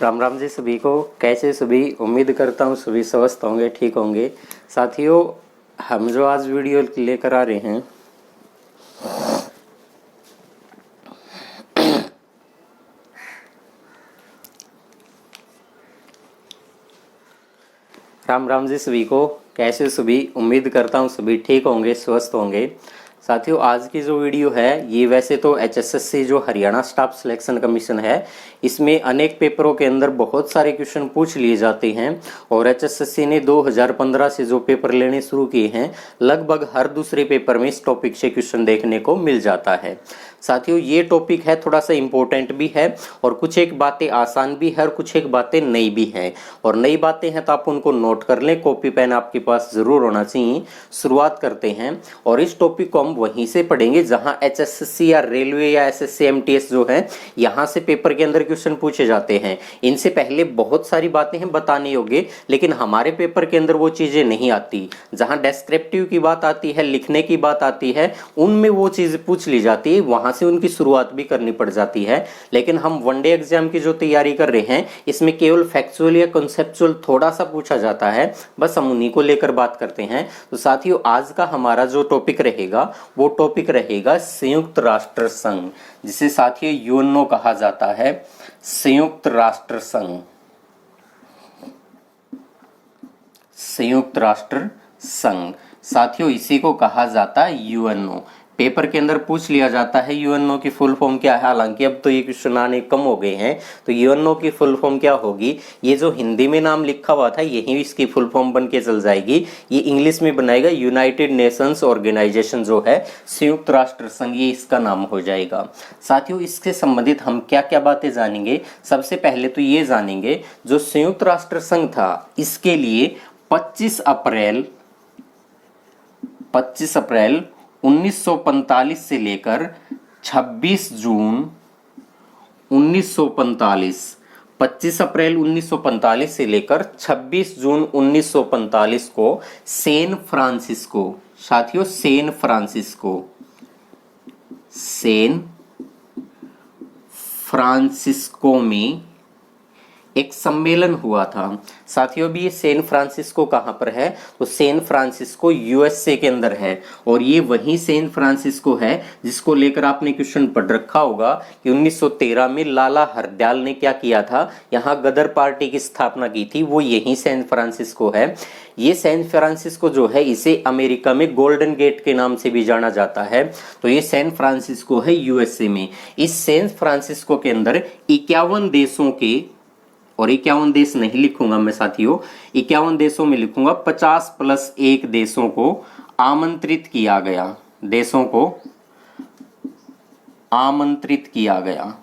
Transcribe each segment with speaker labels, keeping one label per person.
Speaker 1: राम राम जी सभी को। कैसे सभी? उम्मीद करता हूँ सभी स्वस्थ होंगे, ठीक होंगे। साथियों, हम जो आज वीडियो लेकर आ रहे हैं राम राम जी सभी को। कैसे सभी? उम्मीद करता हूँ सभी ठीक होंगे, स्वस्थ होंगे। साथियों, आज की जो वीडियो है ये वैसे तो HSSC जो हरियाणा स्टाफ सिलेक्शन कमीशन है, इसमें अनेक पेपरों के अंदर बहुत सारे क्वेश्चन पूछ लिए जाते हैं। और HSSC ने 2015 से जो पेपर लेने शुरू किए हैं, लगभग हर दूसरे पेपर में इस टॉपिक से क्वेश्चन देखने को मिल जाता है। साथियों, ये टॉपिक है थोड़ा सा इम्पोर्टेंट भी है और कुछ एक बातें आसान भी है और कुछ एक बातें नई भी हैं। और नई बातें हैं तो आप उनको नोट कर लें, कॉपी पेन आपके पास जरूर होना चाहिए। शुरुआत करते हैं और इस टॉपिक को हम वहीं से पढ़ेंगे जहां HSSC या रेलवे या SSC MTS जो है, यहाँ से पेपर के अंदर क्वेश्चन पूछे जाते हैं। इनसे पहले बहुत सारी बातें हैं बताने योग्य, लेकिन हमारे पेपर के अंदर वो चीजें नहीं आती। जहां डेस्क्रिप्टिव की बात आती है, लिखने की बात आती है, उनमें वो चीज पूछ ली जाती है, वहां से उनकी शुरुआत भी करनी पड़ जाती है। लेकिन हम वनडे एग्जाम की जो तैयारी कर रहे हैं, इसमें केवल फैक्चुअल या कॉन्सेप्चुअल थोड़ा सा पूछा जाता है, बस हम उन्हीं को लेकर बात करते हैं। तो साथियों, आज का हमारा जो टॉपिक रहेगा वो टॉपिक रहेगा संयुक्त राष्ट्र संघ, जिसे साथियों यूएनओ कहा जाता है। संयुक्त राष्ट्र संघ, संयुक्त राष्ट्र संघ साथियों, इसी को कहा जाता है यूएनओ। पेपर के अंदर पूछ लिया जाता है यूएनओ की फुल फॉर्म क्या है। हालांकि अब तो ये क्वेश्चन आने कम हो गए हैं, तो यूएनओ की फुल फॉर्म क्या होगी, ये जो हिंदी में नाम लिखा हुआ था यही इसकी फुल फॉर्म बन के चल जाएगी। ये इंग्लिश में बनाएगा यूनाइटेड नेशंस ऑर्गेनाइजेशन जो है, संयुक्त राष्ट्र संघ, ये इसका नाम हो जाएगा। साथियों, इससे संबंधित हम क्या क्या बातें जानेंगे। सबसे पहले तो ये जानेंगे जो संयुक्त राष्ट्र संघ था, इसके लिए 25 अप्रैल 1945 से लेकर 26 जून 1945, 25 अप्रैल 1945 से लेकर 26 जून 1945 को सैन फ्रांसिस्को, साथियों सैन फ्रांसिस्को में एक सम्मेलन हुआ था। साथियों, भी ये सैन फ्रांसिस्को कहाँ पर है, तो सैन फ्रांसिस्को USA के अंदर है। और ये वही सैन फ्रांसिस्को है जिसको लेकर आपने क्वेश्चन पढ़ रखा होगा कि 1913 में लाला हरदयाल ने क्या किया था, यहाँ गदर पार्टी की स्थापना की थी, वो यही सैन फ्रांसिस्को है। ये सैन फ्रांसिस्को जो है, इसे अमेरिका में गोल्डन गेट के नाम से भी जाना जाता है। तो ये सैन फ्रांसिस्को है USA में। इस सैन फ्रांसिस्को के अंदर 51 देशों के, और 51 देश नहीं लिखूंगा मैं साथियों, 51 देशों में लिखूंगा 50+1 देशों को आमंत्रित किया गया, देशों को आमंत्रित किया गया।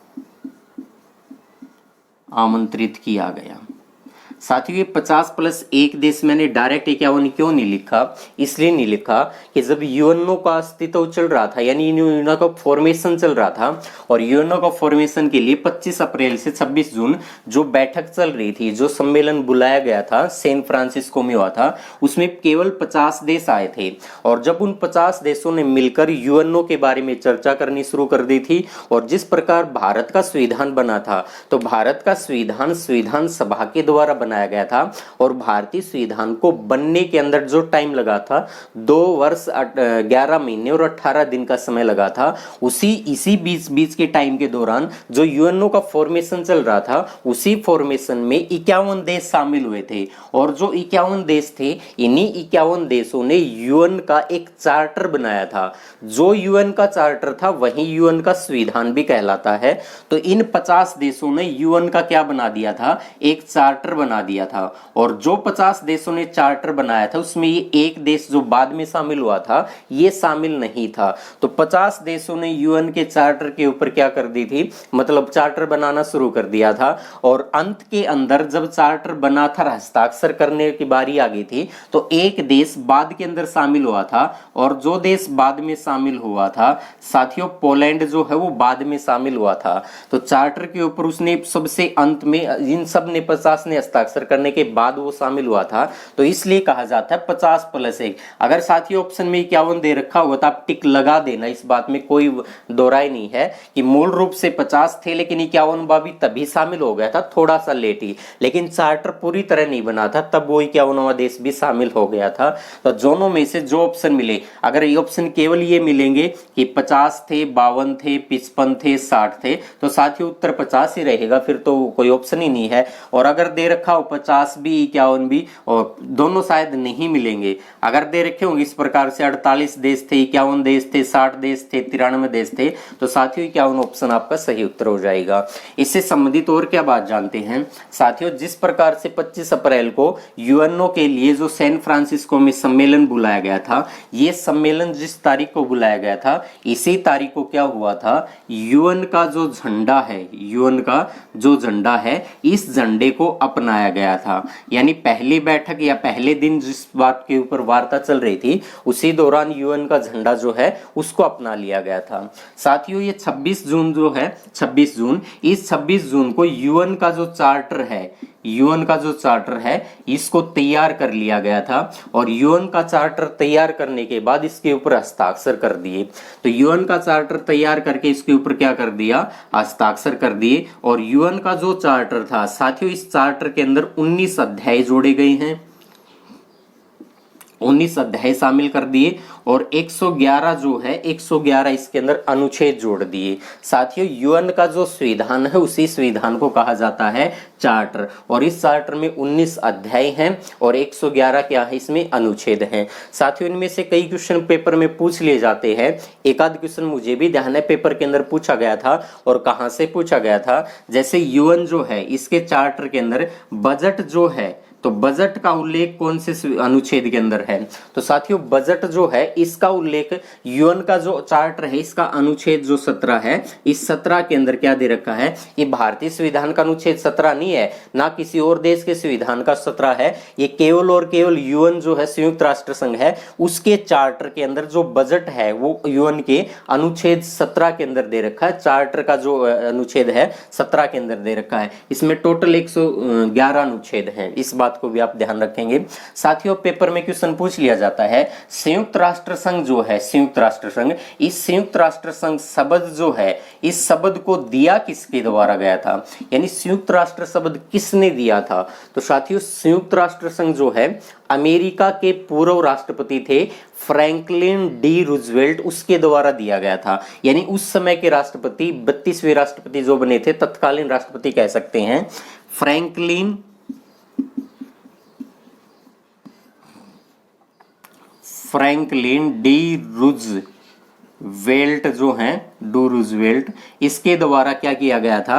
Speaker 1: साथियों, ये 50+1 देश मैंने डायरेक्ट 51 क्यों नहीं लिखा, इसलिए नहीं लिखा कि जब यूएनओ का अस्तित्व चल रहा था, यानी यूएनओ का फॉर्मेशन चल रहा था, और यूएनओ का फॉर्मेशन के लिए 25 अप्रैल से 26 जून जो बैठक चल रही थी, जो सम्मेलन बुलाया गया था, सैन फ्रांसिस्को में हुआ था, उसमें केवल 50 देश आए थे। और जब उन 50 देशों ने मिलकर यूएनओ के बारे में चर्चा करनी शुरू कर दी थी, और जिस प्रकार भारत का संविधान बना था, तो भारत का संविधान सभा के द्वारा बनाया गया था। और भारतीय संविधान को बनने के अंदर जो टाइम लगा था, 2 वर्ष 11 महीने और 18 दिन का समय लगा था। इसी बीच के टाइम के दौरान जो यूएनओ का फॉर्मेशन चल रहा था, उसी फॉर्मेशन में 51 देश शामिल हुए थे। और जो 51 देश थे, इन्हीं 51 देशों ने यूएन का एक चार्टर बनाया था। जो यूएन का चार्टर था वही यूएन का संविधान भी कहलाता है। तो इन 50 देशों ने यूएन का क्या बना दिया था, एक चार्टर बना दिया था। और जो 50 देशों ने चार्टर बनाया था, उसमें ये एक देश जो बाद में शामिल हुआ था, ये शामिल नहीं था। तो 50 देशों ने यूएन के चार्टर के ऊपर क्या कर दी थी, मतलब चार्टर बनाना शुरू कर दिया था। और अंत के अंदर जब चार्टर बना था, हस्ताक्षर करने की बारी आ गई थी, तो एक देश बाद के अंदर शामिल हुआ था। और जो देश बाद में शामिल हुआ था साथियों, पोलैंड जो है वो बाद में शामिल हुआ था। तो चार्टर के ऊपर उसने सबसे अंत में इन सब ने 50 ने हस्ताक्षर हस्ताक्षर करने के बाद वो शामिल हुआ था, तो इसलिए कहा जाता है 50+1। अगर साथियों ऑप्शन में 51 दे रखा हुआ तो आप टिक लगा देना, इस बात में कोई दो राय नहीं है कि मूल रूप से 50 थे लेकिन 51वां भी तभी शामिल हो गया था, थोड़ा सा लेट ही, लेकिन चार्टर पूरी तरह नहीं बना था तब वो 51वां देश भी शामिल हो गया था। तो दोनों में से जो ऑप्शन मिले, अगर ये ऑप्शन केवल ये मिलेंगे कि 50 थे, 52 थे, 55 थे, 60 थे, तो साथियों उत्तर 50 ही रहेगा, फिर तो कोई ऑप्शन ही नहीं है। और अगर दे रखा हो 50 भी 51 भी, और दोनों शायद नहीं मिलेंगे। अगर दे रखे होंगे इस प्रकार से 48 देश थे, 51 देश थे, 60 देश थे, 93 देश थे, तो साथियों 51 ऑप्शन आपका सही उत्तर हो जाएगा। इससे संबंधित और क्या बात जानते हैं साथियों, जिस प्रकार से 25 अप्रैल को यूएनओ के लिए जो सैन फ्रांसिस्को में सम्मेलन बुलाया गया था, ये सम्मेलन जिस तारीख को बुलाया गया था, इसी तारीख को क्या हुआ था, यूएन का जो झंडा है, यूएन का जो झंडा है, इस झंडे को अपनाया गया था। यानी पहली बैठक या पहले दिन जिस बात के ऊपर वार्ता चल रही थी, उसी दौरान यूएन का झंडा जो है उसको अपना लिया गया था। साथियों ये 26 जून जो है, 26 जून, इस 26 जून को यूएन का जो चार्टर है, यूएन का जो चार्टर है इसको तैयार कर लिया गया था, और यूएन का चार्टर तैयार करने के बाद इसके ऊपर हस्ताक्षर कर दिए। तो यूएन का चार्टर तैयार करके इसके ऊपर क्या कर दिया, हस्ताक्षर कर दिए। और यूएन का जो चार्टर था साथियों, इस चार्टर के अंदर 19 अध्याय जोड़े गए हैं, 19 अध्याय शामिल कर दिए, और 111 जो है 111 इसके अंदर अनुच्छेद जोड़ दिए। साथियों यूएन का जो संविधान है उसी संविधान को कहा जाता है चार्टर, और इस चार्टर में 19 अध्याय हैं और 111 क्या है इसमें अनुच्छेद हैं। साथियों इनमें से कई क्वेश्चन पेपर में पूछ लिए जाते हैं, एक आध क्वेश्चन मुझे भी ध्यान है पेपर के अंदर पूछा गया था, और कहां से पूछा गया था, जैसे यूएन जो है इसके चार्टर के अंदर बजट जो है, तो बजट का उल्लेख कौन से अनुच्छेद के अंदर है, तो साथियों बजट जो है इसका उल्लेख यूएन का जो चार्टर है इसका अनुच्छेद जो 17 है, इस 17 के अंदर क्या दे रखा है, ये भारतीय संविधान का अनुच्छेद 17 नहीं है, ना किसी और देश के संविधान का 17 है, ये केवल और केवल यूएन जो है संयुक्त राष्ट्र संघ है उसके चार्टर के अंदर जो बजट है वो यूएन के अनुच्छेद 17 के अंदर दे रखा है। चार्टर का जो अनुच्छेद है 17 के अंदर दे रखा है, इसमें टोटल 111 अनुच्छेद हैं, इस बात को भी आप ध्यान रखेंगे। साथियों पेपर में क्वेश्चन पूछ लिया जाता है, संयुक्त राष्ट्र संघ जो है, संयुक्त राष्ट्र संघ, इस संयुक्त राष्ट्र संघ शब्द जो है, इस शब्द को दिया किसके द्वारा गया था, यानी संयुक्त राष्ट्र शब्द किसने दिया था, तो साथियों संयुक्त राष्ट्र संघ जो है अमेरिका के पूर्व राष्ट्रपति थे फ्रैंकलिन डी रूजवेल्ट, उसके द्वारा दिया गया था। यानी उस समय के राष्ट्रपति 32वें राष्ट्रपति जो बने थे, तत्कालीन राष्ट्रपति कह सकते हैं, फ्रैंकलिन डी रूजवेल्ट जो हैं, डू रूजवेल्ट, इसके द्वारा क्या किया गया था,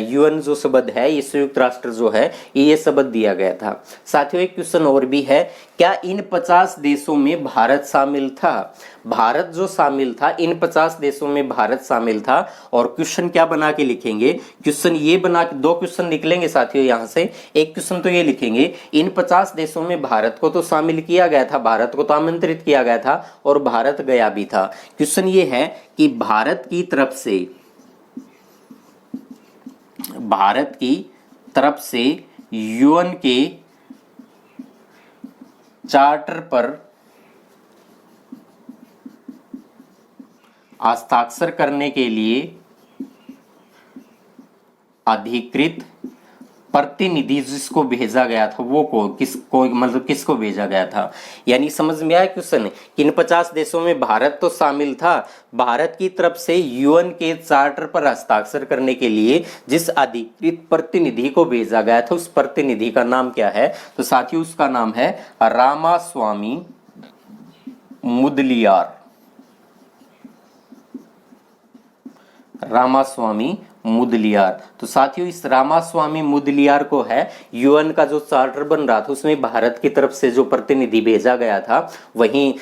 Speaker 1: यूएन जो शब्द है, ये संयुक्त राष्ट्र जो है ये शब्द दिया गया था। साथियों एक क्वेश्चन और भी है, क्या इन 50 देशों में भारत शामिल था, भारत जो शामिल था, इन 50 देशों में भारत शामिल था। और क्वेश्चन क्या बना के लिखेंगे, क्वेश्चन ये बना के, दो क्वेश्चन निकलेंगे साथियों यहां से, एक क्वेश्चन तो ये लिखेंगे इन 50 देशों में भारत को तो शामिल किया गया था, भारत को तो आमंत्रित किया गया था और भारत गया भी था। क्वेश्चन ये है कि भारत की तरफ से यूएन के चार्टर पर हस्ताक्षर करने के लिए अधिकृत प्रतिनिधि जिसको भेजा गया था वो किसको भेजा गया था। यानी समझ में आया क्वेश्चन कि इन 50 देशों में भारत तो शामिल था, भारत की तरफ से यूएन के चार्टर पर हस्ताक्षर करने के लिए जिस अधिकृत प्रतिनिधि को भेजा गया था, उस प्रतिनिधि का नाम क्या है, तो साथियों उसका नाम है रामास्वामी मुदलियार, रामास्वामी मुदलियार। तो साथियों इस रामास्वामी मुदलियार को है यूएन का जो चार्टर बन रहा था उसमें भारत की तरफ से जो प्रतिनिधि भेजा गया था, वहीं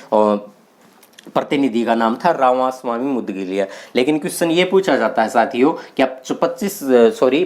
Speaker 1: प्रतिनिधि का नाम था रामास्वामी मुदगिलिया। लेकिन क्वेश्चन ये पूछा जाता है साथियों कि अब 25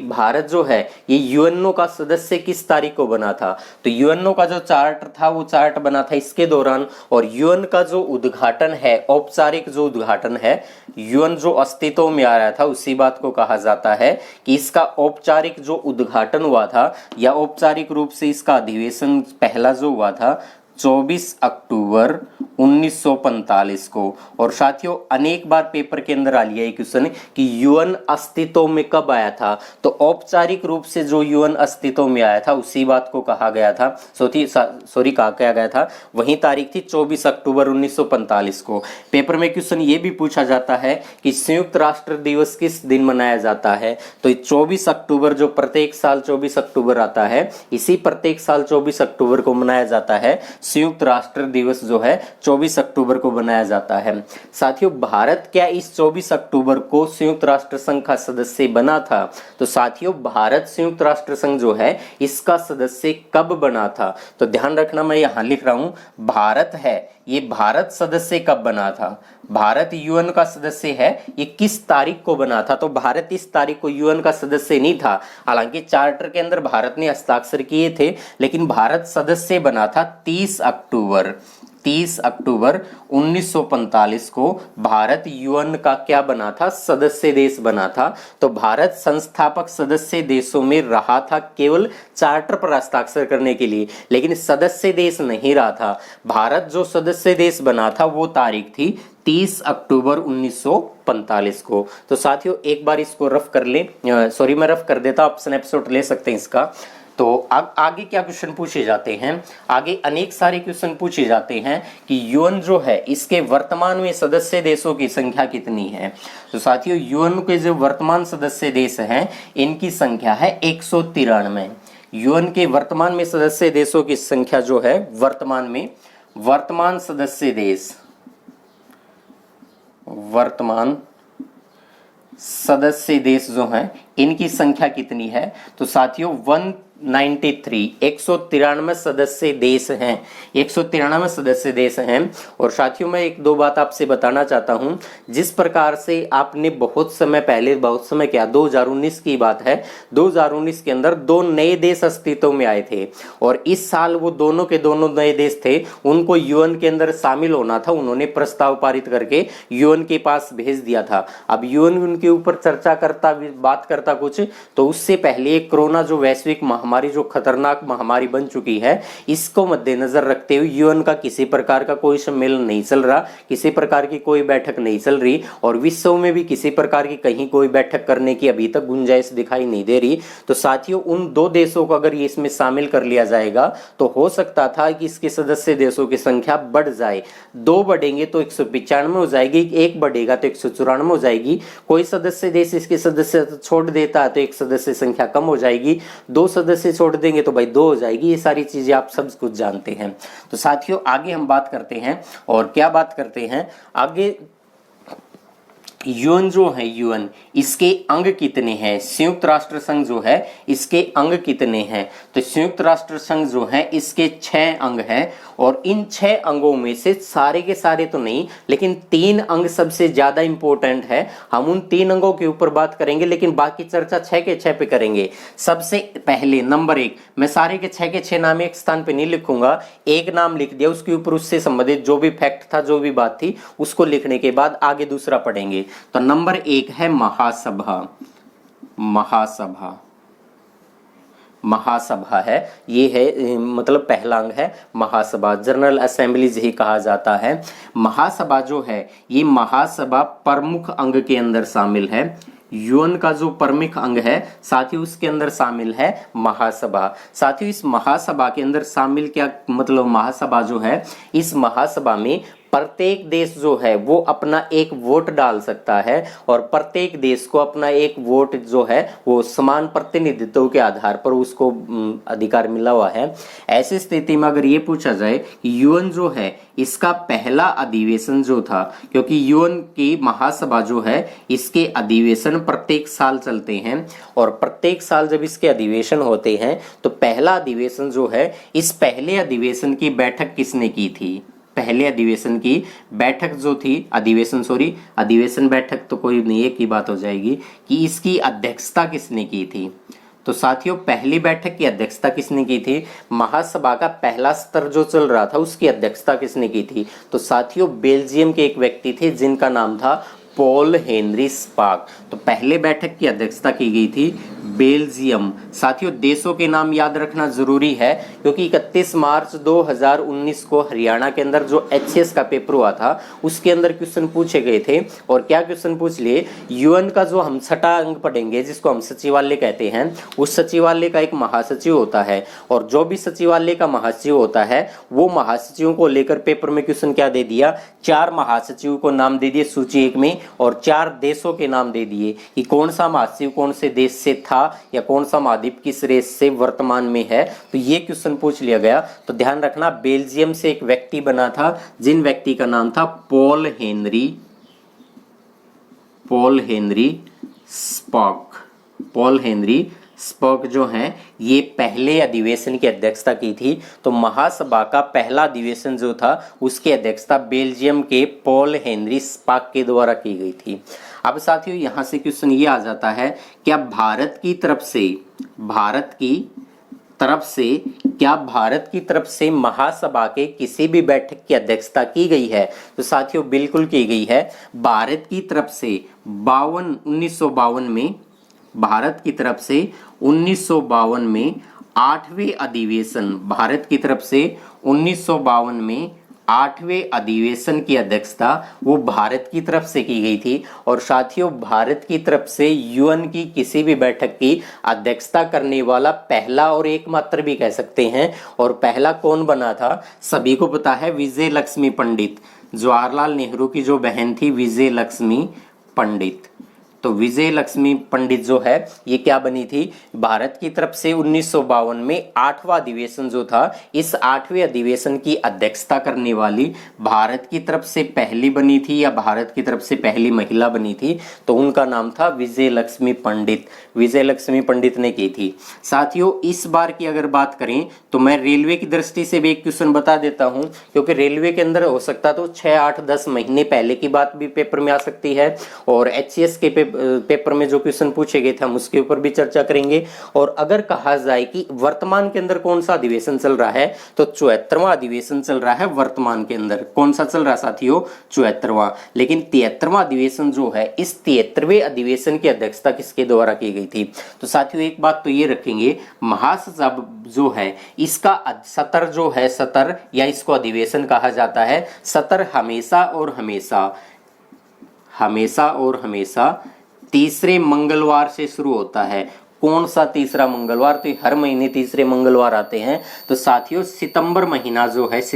Speaker 1: भारत जो है ये यूएनओ का सदस्य किस तारीख को बना था। तो यूएनओ का जो चार्टर था वो चार्ट बना था इसके दौरान, और यूएन का जो उद्घाटन है, औपचारिक जो उद्घाटन है, यूएन जो अस्तित्व में आ रहा था उसी बात को कहा जाता है कि इसका औपचारिक जो उद्घाटन हुआ था या औपचारिक रूप से इसका अधिवेशन पहला जो हुआ था 24 अक्टूबर 1945 को। और साथियों अनेक बार पेपर के अंदर आ लिया ये क्वेश्चन कि यूएन अस्तित्व में कब आया था। तो औपचारिक रूप से जो यूएन अस्तित्व में आया था उसी बात को कहा गया था, कहा गया था, वही तारीख थी 24 अक्टूबर 1945 को। पेपर में क्वेश्चन ये भी पूछा जाता है कि संयुक्त राष्ट्र दिवस किस दिन मनाया जाता है। तो 24 अक्टूबर जो प्रत्येक साल 24 अक्टूबर आता है, इसी प्रत्येक साल 24 अक्टूबर को मनाया जाता है संयुक्त राष्ट्र दिवस जो है 24 अक्टूबर को बनाया जाता है। साथियों भारत क्या इस 24 अक्टूबर को संयुक्त राष्ट्र संघ का सदस्य बना था। तो साथियों भारत संयुक्त राष्ट्र संघ जो है इसका सदस्य कब बना था। तो ध्यान रखना मैं यहां लिख रहा हूं भारत है, ये भारत सदस्य कब बना था। भारत यूएन का सदस्य है, ये किस तारीख को बना था। तो भारत इस तारीख को यूएन का सदस्य नहीं था, हालांकि चार्टर के अंदर भारत ने हस्ताक्षर किए थे, लेकिन भारत सदस्य बना था 30 अक्टूबर 1945 को भारत यूएन का क्या बना था, सदस्य देश बना था। तो भारत संस्थापक सदस्य देशों में रहा था केवल चार्टर पर हस्ताक्षर करने के लिए, लेकिन सदस्य देश नहीं रहा था। भारत जो सदस्य देश बना था वो तारीख थी 30 अक्टूबर 1945 को। तो साथियों एक बार इसको रफ कर लें, मैं रफ कर देता, आप स्नैपशॉट ले सकते हैं इसका। तो आगे क्या क्वेश्चन पूछे जाते हैं, आगे अनेक सारे क्वेश्चन पूछे जाते हैं कि यूएन जो है इसके वर्तमान में सदस्य देशों की संख्या कितनी है। तो साथियों यूएन के जो वर्तमान सदस्य देश हैं इनकी संख्या है 193। यूएन के वर्तमान में सदस्य देशों की संख्या जो है वर्तमान सदस्य देश जो हैं इनकी संख्या कितनी है। तो साथियों 193 सदस्य देश हैं, 193 सदस्य देश हैं। और साथियों मैं एक दो बात आपसे बताना चाहता हूं, जिस प्रकार से आपने बहुत समय क्या 2019 की बात है, 2019 के अंदर दो नए देश अस्तित्व में आए थे, और इस साल वो दोनों के दोनों नए देश थे, उनको यूएन के अंदर शामिल होना था। उन्होंने प्रस्ताव पारित करके यूएन के पास भेज दिया था। अब यूएन उनके ऊपर बात करता कुछ, तो उससे पहले कोरोना जो वैश्विक महामारी, जो खतरनाक महामारी बन चुकी है, इसको मद्देनजर रखते हुए यूएन का किसी प्रकार का कोई सम्मेलन नहीं चल रहा, किसी प्रकार की कोई बैठक नहीं चल रही, और विश्व में भी किसी प्रकार की कहीं कोई बैठक करने की अभी तक गुंजाइश दिखाई नहीं दे रही। तो साथियों उन दो देशों को अगर ये इसमें शामिल कर लिया जाएगा तो हो सकता था कि इसके सदस्य देशों की संख्या बढ़ जाए। दो बढ़ेंगे तो 195 हो जाएगी, एक बढ़ेगा तो 194 हो जाएगी। कोई सदस्य देश इसके सदस्य छोड़ देता है तो एक सदस्य संख्या कम हो जाएगी, दो सदस्य छोड़ देंगे तो भाई दो हो जाएगी। ये सारी चीजें आप सब कुछ जानते हैं। तो साथियों आगे हम बात करते हैं, और क्या बात करते हैं आगे, यूएन जो है, यूएन इसके अंग कितने हैं। संयुक्त राष्ट्र संघ जो है इसके अंग कितने हैं। तो संयुक्त राष्ट्र संघ जो है इसके 6 अंग हैं, और इन 6 अंगों में से सारे के सारे तो नहीं, लेकिन 3 अंग सबसे ज्यादा इंपॉर्टेंट है। हम उन 3 अंगों के ऊपर बात करेंगे, लेकिन बाकी चर्चा 6 के 6 पे करेंगे। सबसे पहले नंबर 1, मैं सारे के 6 के 6 नाम एक स्थान पे नहीं लिखूंगा, एक नाम लिख दिया, उसके ऊपर उससे संबंधित जो भी फैक्ट था, जो भी बात थी, उसको लिखने के बाद आगे दूसरा पढ़ेंगे। तो नंबर 1 है महासभा है, ये है मतलब पहला अंग है महासभा, जनरल असेंबलीज ही कहा जाता है। महासभा जो है ये महासभा प्रमुख अंग के अंदर शामिल है। यूएन का जो प्रमुख अंग है साथियों उसके अंदर शामिल है महासभा। साथियों इस महासभा के अंदर शामिल क्या मतलब, महासभा जो है इस महासभा में प्रत्येक देश जो है वो अपना एक वोट डाल सकता है, और प्रत्येक देश को अपना एक वोट जो है वो समान प्रतिनिधित्व के आधार पर उसको अधिकार मिला हुआ है। ऐसी स्थिति में अगर ये पूछा जाए कि यूएन जो है इसका पहला अधिवेशन जो था, क्योंकि यूएन की महासभा जो है इसके अधिवेशन प्रत्येक साल चलते हैं, और प्रत्येक साल जब इसके अधिवेशन होते हैं तो पहला अधिवेशन जो है, इस पहले अधिवेशन की बैठक किसने की थी। पहले अधिवेशन की बैठक जो थी, अधिवेशन बैठक तो कोई नहीं, एक ही बात हो जाएगी कि इसकी अध्यक्षता किसने की थी। तो साथियों पहली बैठक की अध्यक्षता किसने की थी, महासभा का पहला स्तर जो चल रहा था उसकी अध्यक्षता किसने की थी, तो साथियों बेल्जियम के एक व्यक्ति थे जिनका नाम था पॉल हेनरी स्पाक। तो पहले बैठक की अध्यक्षता की गई थी बेल्जियम। साथियों देशों के नाम याद रखना जरूरी है क्योंकि 31 मार्च 2019 को हरियाणा के अंदर जो एचएस का पेपर हुआ था उसके अंदर क्वेश्चन पूछे गए थे। और क्या क्वेश्चन पूछ लिए, यूएन का जो हम छठा अंग पढ़ेंगे जिसको हम सचिवालय कहते हैं, उस सचिवालय का एक महासचिव होता है और जो भी सचिवालय का महासचिव होता है वो महासचिवों को लेकर पेपर में क्वेश्चन क्या दे दिया, 4 महासचिव को नाम दे दिए सूची 1 में और 4 देशों के नाम दे दिए कि कौन सा महासचिव कौन से देश से था या कौन सा महाद्वीप किस देश से वर्तमान में है। तो ये क्वेश्चन पूछ लिया गया। तो ध्यान रखना बेल्जियम से एक व्यक्ति बना था जिन व्यक्ति का नाम था पॉल हेनरी स्पॉक जो हैं ये पहले अधिवेशन की अध्यक्षता की थी। तो महासभा का पहला अधिवेशन जो था उसकी अध्यक्षता बेल्जियम के पॉल हेनरी स्पाक के द्वारा की गई थी। अब साथियों यहां से क्वेश्चन ये आ जाता है, क्या भारत की तरफ से महासभा के किसी भी बैठक की अध्यक्षता की गई है, तो साथियों बिल्कुल की गई है। भारत की तरफ से 1952 में, भारत की तरफ से 1952 में 8वें अधिवेशन, भारत की तरफ से 1952 में 8वें अधिवेशन की अध्यक्षता वो भारत की तरफ से की गई थी। और साथियों भारत की तरफ से यूएन की किसी भी बैठक की अध्यक्षता करने वाला पहला और एकमात्र भी कह सकते हैं। और पहला कौन बना था, सभी को पता है, विजय लक्ष्मी पंडित। जवाहरलाल नेहरू की जो बहन थी विजय लक्ष्मी पंडित। तो विजय लक्ष्मी पंडित जो है ये क्या बनी थी, भारत की तरफ से 1952 में 8वां अधिवेशन जो था, इस 8वें अधिवेशन की अध्यक्षता करने वाली भारत की तरफ से पहली बनी थी या भारत की तरफ से पहली महिला बनी थी, तो उनका नाम था विजय लक्ष्मी पंडित। विजय लक्ष्मी पंडित ने की थी। साथियों इस बार की अगर बात करें तो मैं रेलवे की दृष्टि से भी एक क्वेश्चन बता देता हूं, क्योंकि रेलवे के अंदर हो सकता तो 6, 8, 10 महीने पहले की बात भी पेपर में आ सकती है और एचसीएस के पेपर में जो क्वेश्चन पूछे गए थे हम उसके ऊपर भी चर्चा करेंगे। और अगर कहा जाए कि वर्तमान के अंदर कौन सा अधिवेशन चल रहा है, तो 74वां अधिवेशन चल रहा है वर्तमान के अंदर। कौन सा चल रहा है साथियों, 74वां। लेकिन 73वां अधिवेशन जो है, इस 73वें अधिवेशन की अध्यक्षता किसके द्वारा की गई थी। तो साथियों एक बात तो ये रखेंगे, महासभा जो है इसका सत्र जो है, सत्र या इसको अधिवेशन कहा जाता है। सत्र हमेशा और हमेशा तीसरे मंगलवार से शुरू होता है। कौन सा तीसरा मंगलवार, तो हर महीने तीसरे मंगलवार आते हैं। तो साथियों सितंबर महीना जो है, इस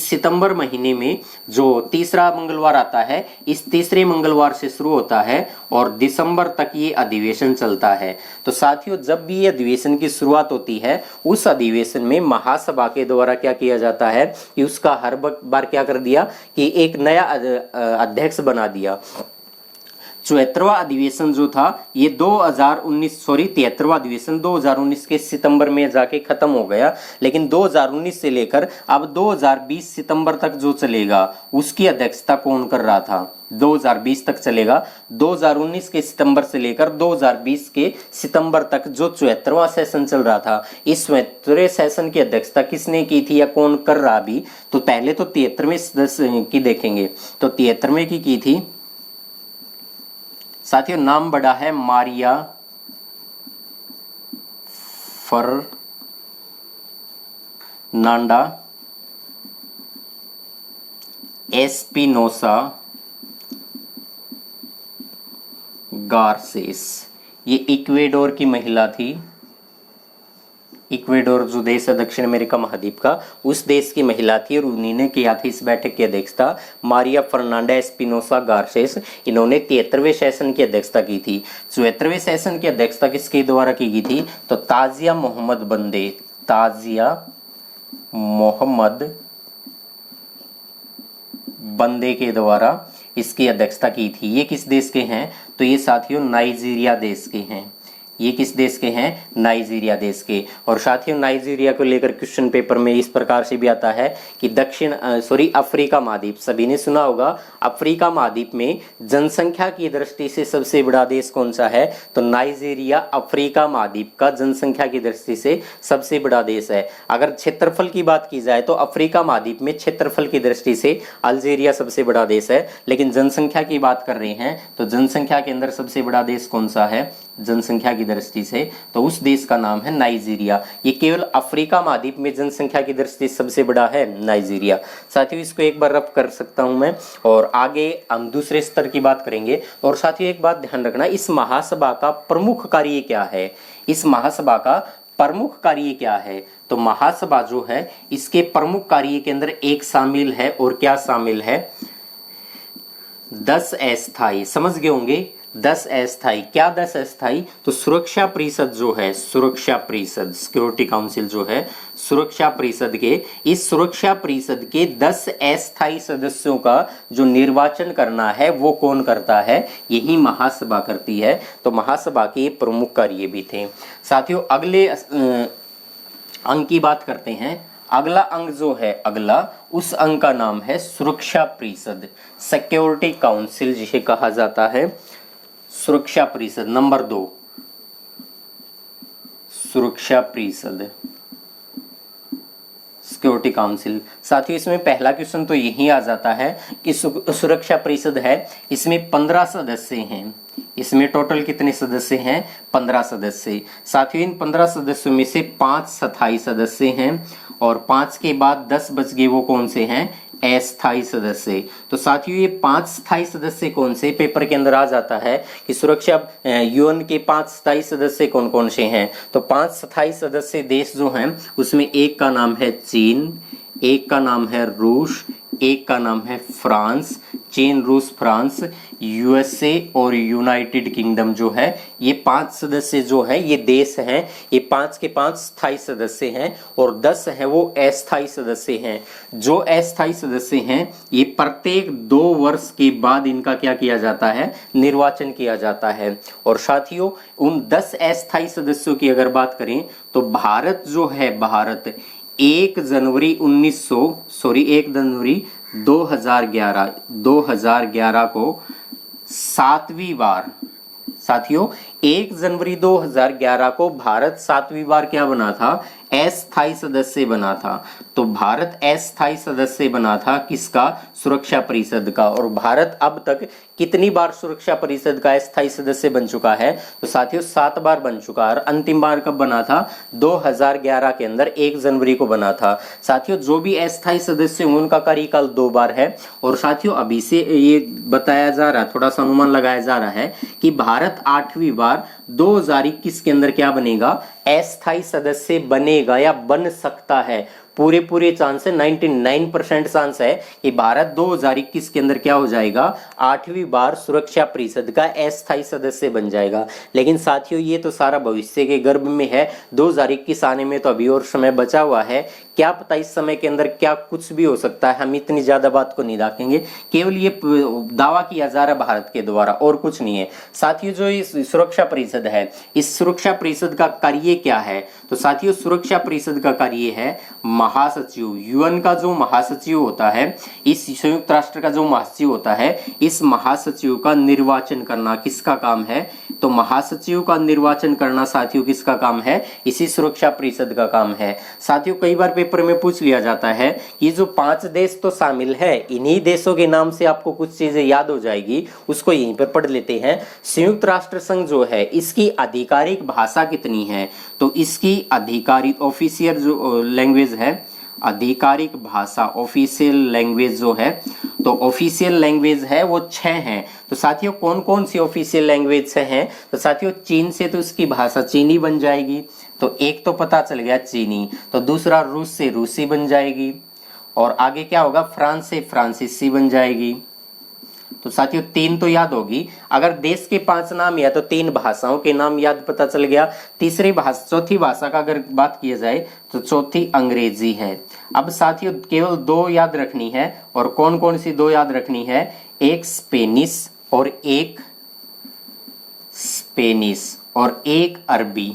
Speaker 1: सितंबर महीने में जो तीसरा मंगलवार आता है, इस तीसरे मंगलवार से शुरू होता है और दिसंबर तक ये अधिवेशन चलता है। तो साथियों जब भी ये अधिवेशन की शुरुआत होती है, उस अधिवेशन में महासभा के द्वारा क्या किया जाता है कि उसका हर बार क्या कर दिया कि एक नया अध्यक्ष बना दिया। 74वां अधिवेशन जो था ये 73वां अधिवेशन 2019 के सितंबर में जाके खत्म हो गया। लेकिन 2019 से लेकर अब 2020 सितंबर तक जो चलेगा उसकी अध्यक्षता कौन कर रहा था, 2020 तक चलेगा। 2019 के सितंबर से लेकर 2020 के सितंबर तक जो 74वां सेशन चल रहा था, इस 74वें सेशन की अध्यक्षता किसने की थी या कौन कर रहा अभी, तो पहले तो 73वें की देखेंगे। तो 73वें की थी साथियों, नाम बड़ा है मारिया फर्नांडा एस्पिनोसा गार्सेस। ये इक्वेडोर की महिला थी। इक्वेडोर जो देश है दक्षिण अमेरिका महाद्वीप का, उस देश की महिला थी और उन्हीं ने किया था इस बैठक की अध्यक्षता, मारिया फर्नांडा एस्पिनोसा गार्सेस। इन्होंने 73वें सेशन की अध्यक्षता की थी। 74वें सेशन की अध्यक्षता किसके द्वारा की गई थी, तो ताजिया मोहम्मद बंदे के द्वारा इसकी अध्यक्षता की थी। ये किस देश के हैं, तो ये साथियों नाइजीरिया देश के हैं। ये किस देश के हैं? नाइजीरिया देश के। और साथियों नाइजीरिया को लेकर क्वेश्चन पेपर में इस प्रकार से भी आता है कि अफ्रीका महाद्वीप, सभी ने सुना होगा, अफ्रीका महाद्वीप में जनसंख्या की दृष्टि से सबसे बड़ा देश कौन सा है? तो नाइजीरिया अफ्रीका महाद्वीप का जनसंख्या की दृष्टि से सबसे बड़ा देश है। अगर क्षेत्रफल की बात की जाए तो अफ्रीका महाद्वीप में क्षेत्रफल की दृष्टि से अल्जीरिया सबसे बड़ा देश है, लेकिन जनसंख्या की बात कर रहे हैं तो जनसंख्या के अंदर सबसे बड़ा देश कौन सा है जनसंख्या की दृष्टि से? तो उस देश का नाम है नाइजीरिया। ये केवल अफ्रीका महाद्वीप में जनसंख्या की दृष्टि से सबसे बड़ा है नाइजीरिया। साथियों इसको एक बार रफ कर सकता हूं मैं, और आगे हम दूसरे स्तर की बात करेंगे। और साथियों एक बात ध्यान रखना, इस महासभा का प्रमुख कार्य क्या है? इस महासभा का प्रमुख कार्य क्या है? तो महासभा जो है इसके प्रमुख कार्य के अंदर एक शामिल है, और क्या शामिल है? 10 अस्थायी, समझ गए होंगे 10 अस्थायी। क्या 10 अस्थायी? तो सुरक्षा परिषद जो है, सुरक्षा परिषद, सिक्योरिटी काउंसिल जो है, सुरक्षा परिषद के, इस सुरक्षा परिषद के 10 अस्थायी सदस्यों का जो निर्वाचन करना है वो कौन करता है? यही महासभा करती है। तो महासभा के प्रमुख कार्य भी थे। साथियों अगले अंग की बात करते हैं। अगला अंग जो है, अगला उस अंग का नाम है सुरक्षा परिषद, सिक्योरिटी काउंसिल जिसे कहा जाता है। सुरक्षा परिषद नंबर 2, सुरक्षा परिषद, सिक्योरिटी काउंसिल। साथियों इसमें पहला क्वेश्चन तो यही आ जाता है कि सुरक्षा परिषद है, इसमें 15 सदस्य हैं। इसमें टोटल कितने सदस्य हैं? 15 सदस्य। साथियों इन 15 सदस्यों में से 5 स्थायी सदस्य हैं, और 5 के बाद 10 बच गए, वो कौन से हैं? अस्थायी सदस्य। तो साथियों ये 5 स्थायी सदस्य कौन से? पेपर के अंदर आ जाता है कि सुरक्षा यूएन के 5 स्थायी सदस्य कौन कौन से हैं? तो 5 स्थायी सदस्य देश जो हैं उसमें एक का नाम है चीन, एक का नाम है रूस, एक का नाम है फ्रांस। चीन, रूस, फ्रांस, यूएसए और यूनाइटेड किंगडम जो है, ये 5 सदस्य जो है ये देश हैं। ये 5 के 5 स्थायी सदस्य हैं, और 10 है वो अस्थायी सदस्य हैं। जो अस्थायी सदस्य हैं ये प्रत्येक 2 वर्ष के बाद इनका क्या किया जाता है? निर्वाचन किया जाता है। और साथियों उन 10 अस्थायी सदस्यों की अगर बात करें तो भारत जो है, भारत 1 जनवरी 2011 को 7वीं बार, साथियों 1 जनवरी 2011 को भारत 7वीं बार क्या बना था? अस्थायी सदस्य बना था। तो भारत अस्थायी सदस्य बना था किसका? सुरक्षा परिषद का। और भारत अब तक कितनी बार सुरक्षा परिषद का अस्थायी सदस्य बन चुका है? तो साथियों 7 बार बन चुका है। और अंतिम बार कब बना था? 2011 के अंदर 1 जनवरी को बना था। साथियों जो भी अस्थायी सदस्य होंगे उनका कार्यकाल 2 बार है। और साथियों अभी से ये बताया जा रहा है, थोड़ा सा अनुमान लगाया जा रहा है कि भारत 8वीं बार 2021 के अंदर क्या बनेगा? अस्थायी सदस्य बनेगा या बन सकता है। पूरे चांस है, 99% चांस है कि भारत 2021 के अंदर क्या हो जाएगा? 8वीं बार सुरक्षा परिषद का अस्थायी सदस्य बन जाएगा। लेकिन साथियों ये तो सारा भविष्य के गर्भ में है, 2021 आने में तो अभी और समय बचा हुआ है। क्या पता इस समय के अंदर क्या कुछ भी हो सकता है, हम इतनी ज्यादा बात को नहीं रखेंगे। केवल ये दावा किया जा रहा है भारत के द्वारा, और कुछ नहीं है। साथियों जो इस सुरक्षा परिषद है, इस सुरक्षा परिषद का कार्य क्या है? तो साथियों सुरक्षा परिषद का कार्य है महासचिव, यूएन का जो महासचिव होता है, इस संयुक्त राष्ट्र का जो महासचिव होता है, इस महासचिव का निर्वाचन करना किसका काम है? तो महासचिव का निर्वाचन करना साथियों किसका काम है? इसी सुरक्षा परिषद का काम है। साथियों कई बार पेपर में पूछ लिया जाता है कि जो 5 देश तो शामिल है, इन्हीं देशों के नाम से आपको कुछ चीजें याद हो जाएगी, उसको यहीं पर पढ़ लेते हैं। संयुक्त राष्ट्र संघ जो है इसकी आधिकारिक भाषा कितनी है? तो इसकी आधिकारिक ऑफिशियल जो लैंग्वेज है, आधिकारिक भाषा ऑफिशियल लैंग्वेज जो है, तो ऑफिशियल लैंग्वेज है वो 6 हैं। तो साथियों कौन कौन सी ऑफिशियल लैंग्वेज से हैं? तो साथियों चीन से तो उसकी भाषा चीनी बन जाएगी, तो एक तो पता चल गया चीनी। तो दूसरा रूस से रूसी बन जाएगी, और आगे क्या होगा? फ्रांस से फ्रांसीसी बन जाएगी। तो साथियों 3 तो याद होगी। अगर देश के 5 नाम या तो 3 भाषाओं के नाम याद पता चल गया। चौथी भाषा का अगर बात किया जाए तो चौथी अंग्रेजी है। अब साथियों केवल 2 याद रखनी है, और कौन कौन सी 2 याद रखनी है? एक स्पेनिश और एक स्पेनिश। और 1 अरबी।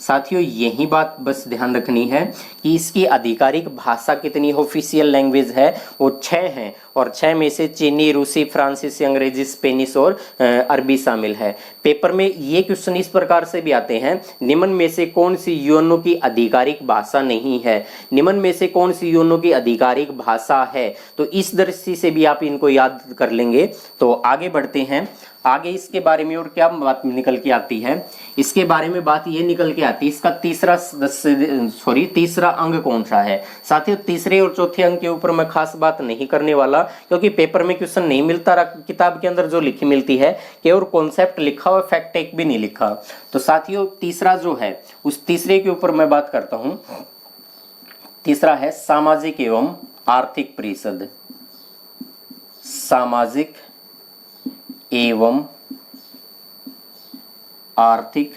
Speaker 1: साथियों यही बात बस ध्यान रखनी है कि इसकी आधिकारिक भाषा कितनी ऑफिशियल लैंग्वेज है, वो 6 हैं और 6 में से चीनी, रूसी, फ्रांसीसी, अंग्रेजी, स्पेनिश और अरबी शामिल है। पेपर में ये क्वेश्चन इस प्रकार से भी आते हैं, निम्न में से कौन सी यूएनओ की आधिकारिक भाषा नहीं है, निम्न में से कौन सी यूएनओ की आधिकारिक भाषा है। तो इस दृष्टि से भी आप इनको याद कर लेंगे। तो आगे बढ़ते हैं, आगे इसके बारे में और क्या बात निकल के आती है, इसके बारे में बात ये निकल के आती है इसका तीसरा अंग कौन सा है। साथियों तीसरे और चौथे अंग के ऊपर मैं खास बात नहीं करने वाला, क्योंकि पेपर में क्वेश्चन नहीं मिलता, किताब के अंदर जो लिखी मिलती है केवल कॉन्सेप्ट लिखा हुआ, फैक्ट एक भी नहीं लिखा। तो साथियों तीसरा जो है उस तीसरे के ऊपर मैं बात करता हूं। तीसरा है सामाजिक एवं आर्थिक परिषद। सामाजिक एवं आर्थिक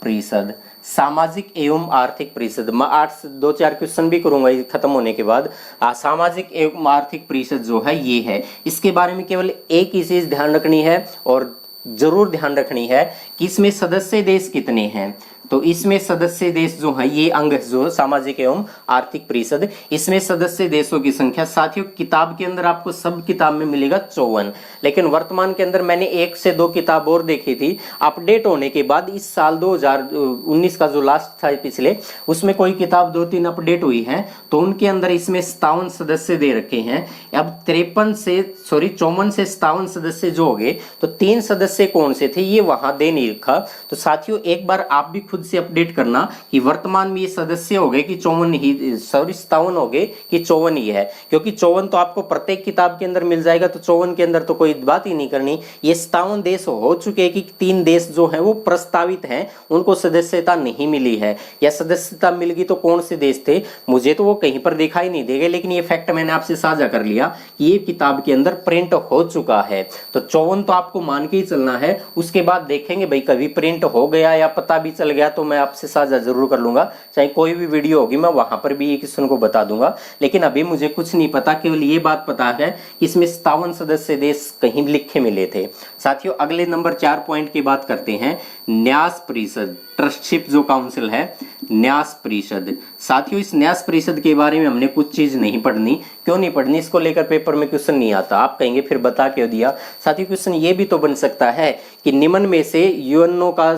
Speaker 1: परिषद। सामाजिक एवं आर्थिक परिषद मैं 8 से 2-4 क्वेश्चन भी करूंगा खत्म होने के बाद। सामाजिक एवं आर्थिक परिषद जो है ये है, इसके बारे में केवल एक ही चीज ध्यान रखनी है और जरूर ध्यान रखनी है कि इसमें सदस्य देश कितने हैं। तो इसमें सदस्य देश जो है, ये अंग जो सामाजिक एवं आर्थिक परिषद, इसमें सदस्य देशों की संख्या साथियों किताब के अंदर आपको सब किताब में मिलेगा 54, लेकिन वर्तमान के अंदर मैंने 1 से 2 किताब और देखी थी। अपडेट होने के बाद इस साल 2019 का जो लास्ट था पिछले, उसमें कोई किताब 2-3 अपडेट हुई है, तो उनके अंदर इसमें 57 सदस्य दे रखे हैं। अब 54 से 57 सदस्य जो हो गए, तो 3 सदस्य कौन से थे ये वहां दे नहीं रखा। तो साथियों एक बार आप भी खुद से अपडेट करना कि वर्तमान में ये सदस्य हो गए कि 57 हो गए कि 54 ही है, क्योंकि 54 तो आपको प्रत्येक किताब के अंदर मिल जाएगा, तो 54 के अंदर तो कोई बात ही नहीं करनी। ये 57 देश हो चुके हैं कि 3 देश जो हैं वो प्रस्तावित हैं, उनको सदस्यता नहीं मिली है, या सदस्यता मिल गई तो कौन से देश थे मुझे तो वो कहीं पर दिखाई नहीं देगा, लेकिन ये फैक्ट मैंने आपसे साझा कर लिया कि ये किताब के अंदर प्रिंट हो चुका है। तो 54 तो आपको मान के ही चलना है, उसके बाद देखेंगे भाई कभी प्रिंट हो गया या पता भी चल गया तो मैं आपसे साझा जरूर कर लूंगा, चाहे कोई भी वीडियो होगी मैं वहां पर भी ये क्वेश्चन को बता दूंगा। लेकिन अभी मुझे कुछ नहीं पता, केवल ये बात पता है कि इसमें 57 सदस्य देश कहीं लिखे मिले थे। साथियों अगले नंबर 4 पॉइंट की बात करते हैं, न्यास परिषद, ट्रस्टशिप जो काउंसिल है, न्यास परिषद। साथियों इस न्यास परिषद के बारे में हमने कुछ चीज नहीं पढ़नी, क्यों नहीं पढ़नी, इसको लेकर पेपर में क्वेश्चन नहीं आता। आप कहेंगे फिर बता क्यों दिया। साथियों क्वेश्चन ये भी तो बन सकता है कि निम्न में से यूएनओ का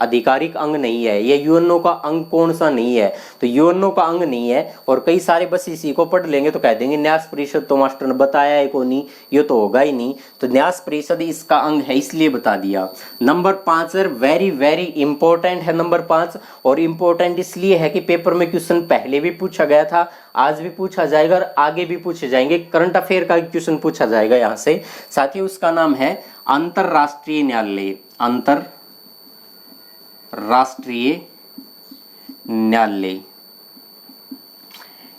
Speaker 1: आधिकारिक अंग नहीं है, या यूएनओ का अंग कौन सा नहीं है। तो यूएनओ का अंग नहीं है और कई सारे बस इसी को पढ़ लेंगे तो कह देंगे न्यास परिषद तो मास्टर ने बताया है को नहीं, ये तो होगा ही नहीं। तो न्यास परिषद इसका अंग है इसलिए बता दिया। नंबर 5 वेरी वेरी इंपॉर्टेंट है नंबर 5, और इंपॉर्टेंट इसलिए है कि पेपर में क्वेश्चन पहले भी पूछा गया था, आज भी पूछा जाएगा और आगे भी पूछे जाएंगे। करंट अफेयर का क्वेश्चन पूछा जाएगा यहां से। साथियों उसका नाम है अंतरराष्ट्रीय न्यायालय। अंतरराष्ट्रीय न्यायालय,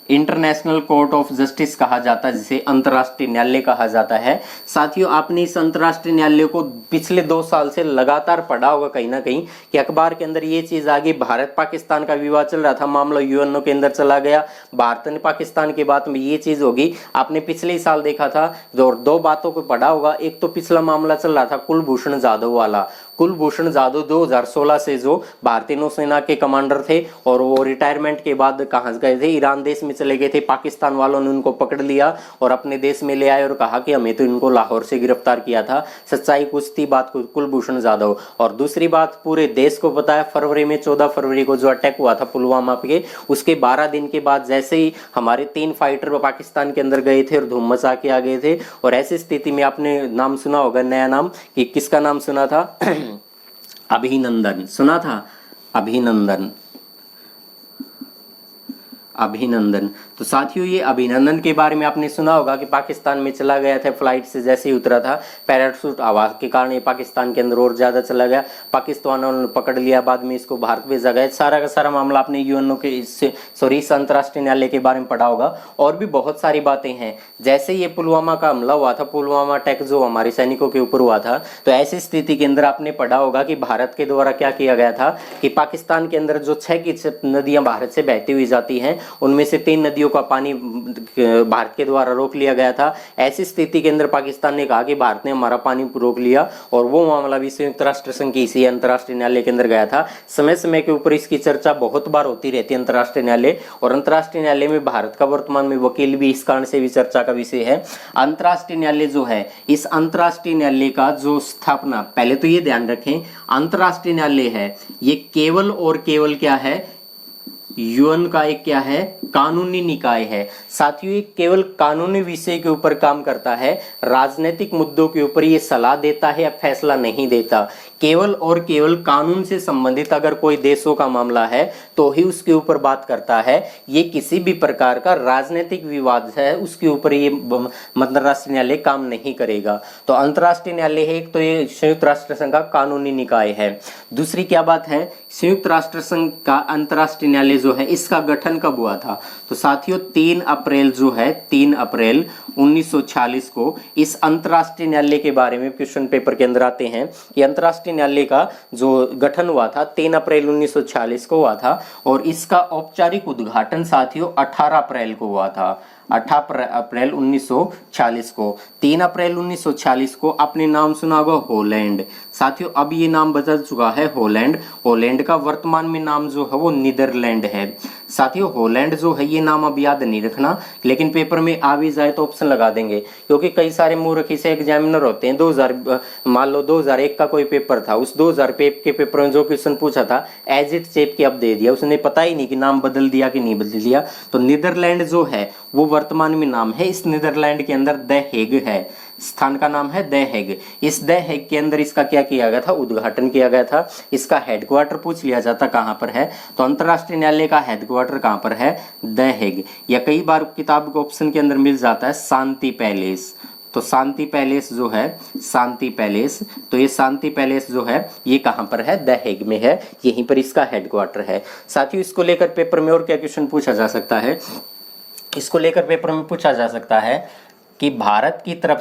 Speaker 1: इंटरनेशनल कोर्ट ऑफ जस्टिस कहा जाता है, जिसे अंतरराष्ट्रीय न्यायालय कहा जाता है। साथियों आपने इस अंतरराष्ट्रीय न्यायालय को पिछले 2 साल से लगातार पढ़ा होगा कहीं ना कहीं कि अखबार के अंदर ये चीज आ गई। भारत पाकिस्तान का विवाद चल रहा था, मामला यूएनओ के अंदर चला गया, भारत ने पाकिस्तान के बाद में ये चीज होगी। आपने पिछले साल देखा था, 2 बातों को पढ़ा होगा। एक तो पिछला मामला चल रहा था कुलभूषण जाधव वाला। कुलभूषण जाधव 2016 से जो भारतीय नौसेना के कमांडर थे और वो रिटायरमेंट के बाद कहां गए थे, ईरान देश में चले गए थे। पाकिस्तान वालों ने उनको पकड़ लिया और अपने देश में ले आए और कहा कि हमें तो इनको लाहौर से गिरफ्तार किया था। सच्चाई कुछ थी बात कुलभूषण जाधव। और दूसरी बात पूरे देश को पता है, फरवरी में 14 फरवरी को जो अटैक हुआ था पुलवामा पे, उसके 12 दिन के बाद जैसे ही हमारे 3 फाइटर पाकिस्तान के अंदर गए थे और धूम मचा के आ गए थे। और ऐसी स्थिति में आपने नाम सुना होगा, नया नाम, कि किसका नाम सुना था? अभिनंदन सुना था, अभिनंदन। तो साथियों ये अभिनंदन के बारे में आपने सुना होगा कि पाकिस्तान में चला गया था, फ्लाइट से जैसे ही उतरा था, पैराशूट आवाज के कारण ये पाकिस्तान के अंदर और ज्यादा चला गया। पाकिस्तान ने पकड़ लिया, बाद में इसको भारत भेजा गया। सारा का सारा मामला आपने यूएनओ के इस अंतरराष्ट्रीय न्यायालय के बारे में पढ़ा होगा। और भी बहुत सारी बातें हैं, जैसे ये पुलवामा का हमला हुआ था, पुलवामा अटैक जो हमारे सैनिकों के ऊपर हुआ था, तो ऐसी स्थिति के अंदर आपने पढ़ा होगा कि भारत के द्वारा क्या किया गया था कि पाकिस्तान के अंदर जो 6 की नदियां भारत से बहती हुई जाती हैं उनमें से 3 नदियों का पानी भारत के द्वारा रोक लिया गया था। ऐसी स्थिति के अंदर पाकिस्तान ने कहा कि भारत ने हमारा पानी रोक लिया, और वो मामला भी संयुक्त राष्ट्र संघ की इसी अंतर्राष्ट्रीय न्यायालय के अंदर गया था। समय समय के ऊपर इसकी चर्चा बहुत बार होती रहती है अंतर्राष्ट्रीय न्यायालय, और अंतर्राष्ट्रीय न्यायालय में भारत का वर्तमान में वकील भी इस कारण से भी चर्चा का विषय है। अंतर्राष्ट्रीय न्यायालय जो है, इस अंतर्राष्ट्रीय न्यायालय का जो स्थापना, पहले तो ये ध्यान रखें, अंतर्राष्ट्रीय न्यायालय है ये केवल और केवल क्या है, यूएन का एक क्या है, कानूनी निकाय है। साथियों ये केवल कानूनी विषय के ऊपर काम करता है, राजनीतिक मुद्दों के ऊपर ये सलाह देता है या फैसला नहीं देता। केवल और केवल कानून से संबंधित अगर कोई देशों का मामला है तो ही उसके ऊपर बात करता है। ये किसी भी प्रकार का राजनीतिक विवाद है उसके ऊपर ये अंतर्राष्ट्रीय न्यायालय काम नहीं करेगा। तो अंतर्राष्ट्रीय न्यायालय है एक, तो ये संयुक्त राष्ट्र संघ का कानूनी निकाय है। दूसरी क्या बात है, संयुक्त राष्ट्र संघ का अंतर्राष्ट्रीय न्यायालय जो है इसका गठन कब हुआ था, तो साथियों 3 अप्रैल जो है, 3 अप्रैल 1946 को इस अंतर्राष्ट्रीय न्यायालय के बारे में क्वेश्चन पेपर के अंदर आते हैं कि अंतर्राष्ट्रीय न्यायालय का जो गठन हुआ था 3 अप्रैल 1946 को हुआ था, और इसका औपचारिक उद्घाटन साथियों 18 अप्रैल को हुआ था। 18 अप्रैल 1946 को, 3 अप्रैल 1946 को आपने नाम सुना होगा हॉलैंड। साथियों अब ये नाम बदल चुका है हॉलैंड, हॉलैंड का वर्तमान में नाम जो है वो नीदरलैंड है। साथियों हॉलैंड जो है ये नाम अब याद नहीं रखना, लेकिन पेपर में आ भी जाए तो ऑप्शन लगा देंगे, क्योंकि कई सारे मूर्ख से एग्जामिनर होते हैं। 2000 मान लो 2001 का कोई पेपर था, उस 2000 के पेपर में जो क्वेश्चन पूछा था एज इट चेप के अब दे दिया, उसने पता ही नहीं कि नाम बदल दिया कि नहीं बदल दिया। तो नीदरलैंड जो है वो वर्तमान में नाम है, इस नीदरलैंड के अंदर द हेग है, स्थान का नाम है द हेग। इस द हेग के अंदर इसका क्या किया गया था, उद्घाटन किया गया था। इसका हेडक्वार्टर पूछ लिया जाता कहां पर है, तो अंतरराष्ट्रीय न्यायालय का हेडक्वार्टर कहां पर है, द हेग। या कई बार किताब के ऑप्शन के अंदर मिल जाता है शांति पैलेस, तो शांति पैलेस जो है, शांति पैलेस, तो ये शांति पैलेस जो है ये कहां पर है, द हेग में है, यहीं पर इसका हेडक्वार्टर है। साथियों इसको लेकर पेपर में और क्या क्वेश्चन पूछा जा सकता है, इसको लेकर पेपर में पूछा जा सकता है कि भारत की तरफ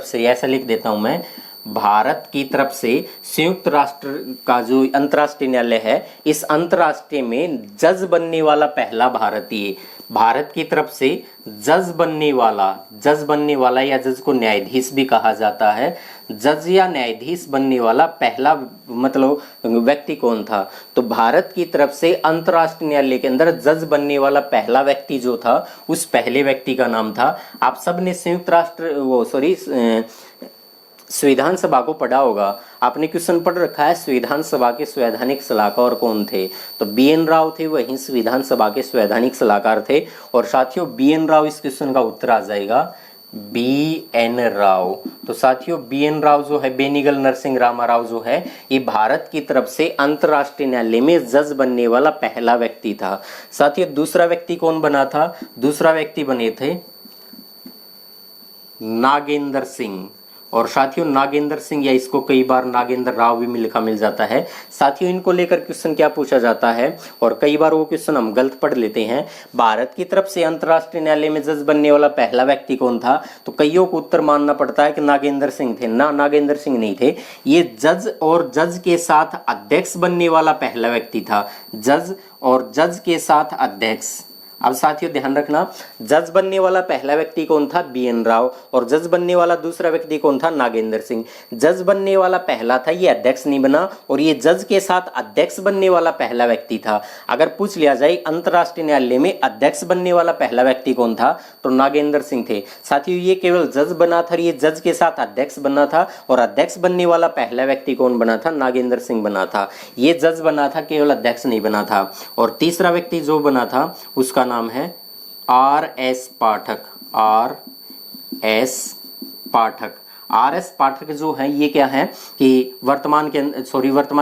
Speaker 1: से ऐसा लिख देता हूं मैं, भारत की तरफ से संयुक्त राष्ट्र का जो अंतर्राष्ट्रीय न्यायालय है, इस अंतर्राष्ट्रीय में जज बनने वाला पहला भारतीय, भारत की तरफ से जज बनने वाला या जज को न्यायाधीश भी कहा जाता है, जज या न्यायाधीश बनने वाला पहला मतलब व्यक्ति कौन था, तो भारत की तरफ से अंतर्राष्ट्रीय न्यायालय के अंदर जज बनने वाला पहला व्यक्ति जो था, उस पहले व्यक्ति का नाम था, आप सब ने संयुक्त राष्ट्र संविधान सभा को पढ़ा होगा, आपने क्वेश्चन पढ़ रखा है संविधान सभा के संवैधानिक सलाहकार कौन थे, तो BN राव थे, वही संविधान सभा के संवैधानिक सलाहकार थे। और साथियों BN राव इस क्वेश्चन का उत्तर आ जाएगा, BN राव। तो साथियों BN राव जो है, बेनिगल नरसिंह रामाराव जो है, ये भारत की तरफ से अंतर्राष्ट्रीय न्यायालय में जज बनने वाला पहला व्यक्ति था। साथियों दूसरा व्यक्ति कौन बना था, दूसरा व्यक्ति बने थे नागेंद्र सिंह। और साथियों नागेंद्र सिंह, या इसको कई बार नागेंद्र राव भी लिखा मिल जाता है। साथियों इनको लेकर क्वेश्चन क्या पूछा जाता है, और कई बार वो क्वेश्चन हम गलत पढ़ लेते हैं। भारत की तरफ से अंतर्राष्ट्रीय न्यायालय में जज बनने वाला पहला व्यक्ति कौन था, तो कईयों को उत्तर मानना पड़ता है कि नागेंद्र सिंह थे। ना, नागेंद्र सिंह नहीं थे, ये जज और जज के साथ अध्यक्ष बनने वाला पहला व्यक्ति था, जज और जज के साथ अध्यक्ष। अब साथियों ध्यान रखना, जज बनने वाला पहला व्यक्ति कौन था, BN राव, और जज बनने वाला दूसरा व्यक्ति कौन था, नागेंद्र सिंह। जज बनने वाला पहला था, ये अध्यक्ष नहीं बना, और ये जज के साथ अध्यक्ष बनने वाला पहला व्यक्ति था। अगर पूछ लिया जाए अंतर्राष्ट्रीय न्यायालय में अध्यक्ष बनने वाला पहला व्यक्ति कौन था, तो नागेंद्र सिंह थे। साथियों ये केवल जज बना था, ये जज के साथ अध्यक्ष बना था, और अध्यक्ष बनने वाला पहला व्यक्ति कौन बना था, नागेंद्र सिंह बना था। ये जज बना था, केवल अध्यक्ष नहीं बना था। और तीसरा व्यक्ति जो बना था उसका नाम है RS पाठक। RS पाठक, RS पाठक जो है ये क्या है कि वर्तमान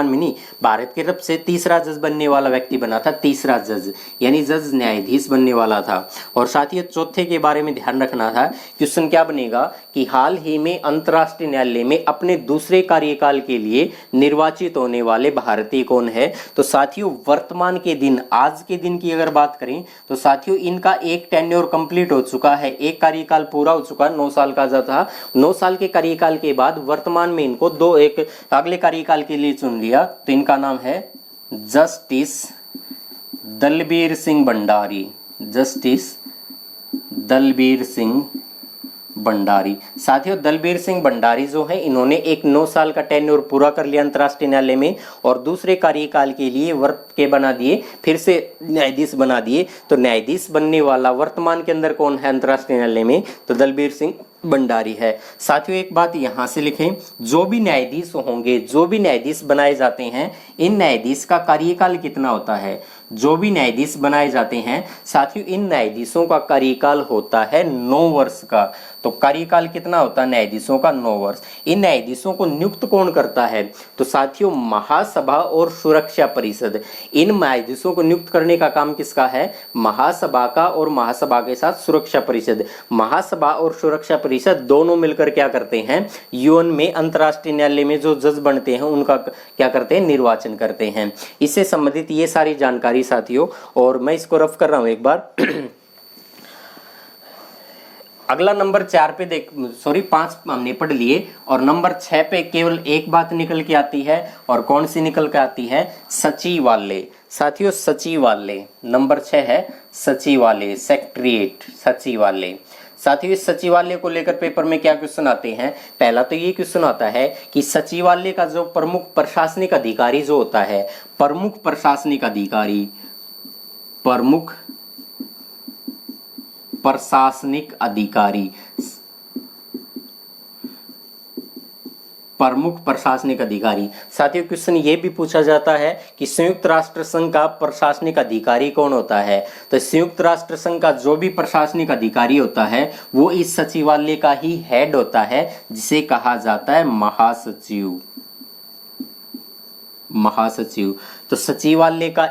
Speaker 1: में नहीं, भारत की तरफ से तीसरा जज बनने वाला व्यक्ति बना था, तीसरा जज, यानी जज न्यायाधीश बनने वाला था। और साथ ही चौथे के बारे में ध्यान रखना था, क्वेश्चन क्या बनेगा कि हाल ही में अंतर्राष्ट्रीय न्यायालय में अपने दूसरे कार्यकाल के लिए निर्वाचित होने वाले भारतीय कौन है, तो साथियों वर्तमान के दिन, आज के दिन की अगर बात करें तो साथियों इनका एक टेन्योर कंप्लीट हो चुका है, एक कार्यकाल पूरा हो चुका है, 9 साल का था। 9 साल के कार्यकाल के बाद वर्तमान में इनको एक अगले कार्यकाल के लिए चुन लिया, तो इनका नाम है जस्टिस दलबीर सिंह भंडारी, जस्टिस दलबीर सिंह भंडारी। साथियों दलबीर सिंह भंडारी जो है इन्होंने एक 9 साल का टेन्योर पूरा कर लिया अंतर्राष्ट्रीय न्यायालय में और दूसरे कार्यकाल के लिए वर्त के बना दिए, फिर से न्यायाधीश बना दिए। तो न्यायाधीश बनने वाला वर्तमान के अंदर कौन है अंतर्राष्ट्रीय न्यायालय में? तो दलबीर सिंह भंडारी है। साथियों एक बात यहां से लिखें, जो भी न्यायाधीश होंगे, जो भी न्यायाधीश बनाए जाते हैं, इन न्यायाधीश का कार्यकाल कितना होता है? जो भी न्यायाधीश बनाए जाते हैं साथियों, इन न्यायाधीशों का कार्यकाल होता है 9 वर्ष का। तो कार्यकाल कितना होता है न्यायाधीशों का? 9 वर्ष। इन न्यायाधीशों को नियुक्त कौन करता है? तो साथियों महासभा और सुरक्षा परिषद। इन न्यायाधीशों को नियुक्त करने का काम किसका है? महासभा का, और महासभा के साथ सुरक्षा परिषद। महासभा और सुरक्षा परिषद दोनों मिलकर क्या करते हैं? यूएन में अंतर्राष्ट्रीय न्यायालय में जो जज बनते हैं उनका क्या करते हैं? निर्वाचन करते हैं। इससे संबंधित ये सारी जानकारी साथियों, और मैं इसको रफ कर रहा हूं एक बार। अगला नंबर 4 पे 5 हमने पढ़ लिए, और नंबर 6 पे केवल एक बात निकल के आती है, और कौन सी निकल के आती है? सचिवालय। साथियों सचिवालय नंबर 6 है, सचिवालय, सेक्रेटरीट, सचिवालय। साथियों इस सचिवालय को लेकर पेपर में क्या क्वेश्चन आते हैं? पहला तो ये क्वेश्चन आता है कि सचिवालय का जो प्रमुख प्रशासनिक अधिकारी जो होता है, प्रमुख प्रशासनिक अधिकारी, प्रमुख प्रशासनिक अधिकारी, प्रमुख प्रशासनिक अधिकारी। साथियों क्वेश्चन ये भी पूछा जाता है कि संयुक्त राष्ट्र संघ का प्रशासनिक अधिकारी कौन होता है? तो संयुक्त राष्ट्र संघ का जो भी प्रशासनिक अधिकारी होता है वो इस सचिवालय का ही हेड होता है, जिसे कहा जाता है महासचिव। महासचिव। तो सचिवालय का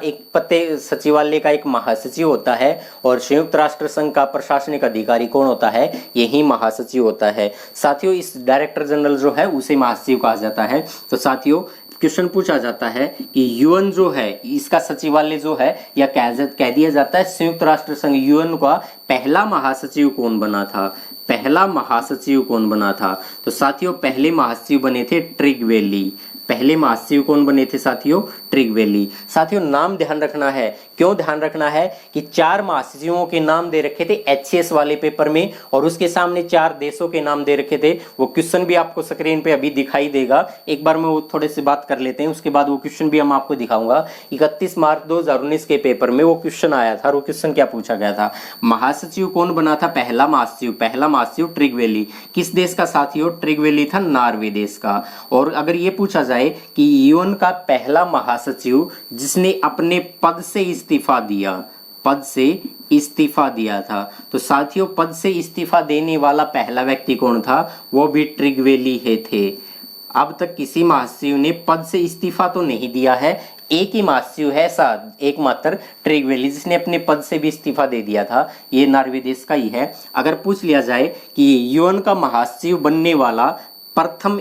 Speaker 1: एक महासचिव होता है, और संयुक्त राष्ट्र संघ का प्रशासनिक अधिकारी कौन होता है? यही महासचिव होता है। साथियों इस डायरेक्टर जनरल जो है उसे महासचिव कहा जाता है। तो साथियों क्वेश्चन पूछा जाता है कि यूएन जो है इसका सचिवालय जो है, या कह दिया जाता है संयुक्त राष्ट्र संघ यूएन का पहला महासचिव कौन बना था? पहला महासचिव कौन बना था? तो साथियों पहले महासचिव बने थे ट्रिगवेली। पहले महासचिव कौन बने थे साथियों? ट्रिगवेली। साथियों नाम ध्यान रखना है। क्यों ध्यान रखना है? कि 4 महासचिवों के नाम दे रखे थे एचसीएस वाले पेपर में, और उसके सामने 4 देशों के नाम दे रखे थे। वो क्वेश्चन भी आपको स्क्रीन पे अभी दिखाई देगा। एक बार मैं वो थोड़े से बात कर लेते हैं, उसके बाद वो क्वेश्चन भी हम आपको दिखाऊंगा। 31 मार्च 2019 के पेपर में वो क्वेश्चन आया था, और वो क्वेश्चन क्या पूछा गया था? महासचिव कौन बना था? पहला महासचिव ट्रिगवेली। किस देश का साथियों? ट्रिगवेली था नॉर्वे देश का। और अगर ये पूछा जाए कि यूएन का पहला महासचिव जिसने अपने पद से इस्तीफा दिया था, तो साथियों पद से इस्तीफा देने वाला पहला व्यक्ति कौन था? वो भी ट्रिगवेली ही थे। अब तक किसी महासचिव ने पद से इस्तीफा तो नहीं दिया है, एक ही महासचिव है एकमात्र ट्रिगवेली जिसने अपने पद से भी इस्तीफा दे दिया था। ये नॉर्वे देश का ही है। अगर पूछ लिया जाए कि यूएन का महासचिव बनने वाला प्रथम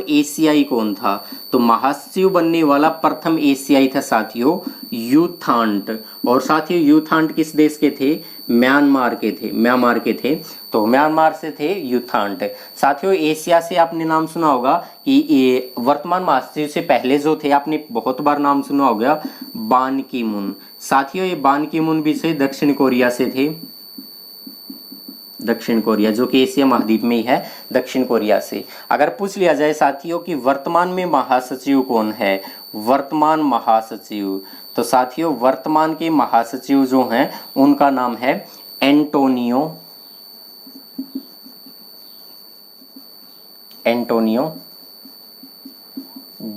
Speaker 1: एशियाई कौन था? तो महासचिव बनने वाला प्रथम एशियाई था साथियों यूथांट। और साथियों यूथांट किस देश के थे? म्यांमार के थे। तो म्यांमार से थे यूथांट। साथियों एशिया से आपने नाम सुना होगा कि ये वर्तमान महासचिव से पहले जो थे, आपने बहुत बार नाम सुना होगा बान की मून। साथियों ये बान की मून भी से दक्षिण कोरिया से थे। दक्षिण कोरिया जो कि एशिया महाद्वीप में ही है, दक्षिण कोरिया से। अगर पूछ लिया जाए साथियों कि वर्तमान में महासचिव कौन है? वर्तमान महासचिव, तो साथियों वर्तमान के महासचिव जो हैं उनका नाम है एंटोनियो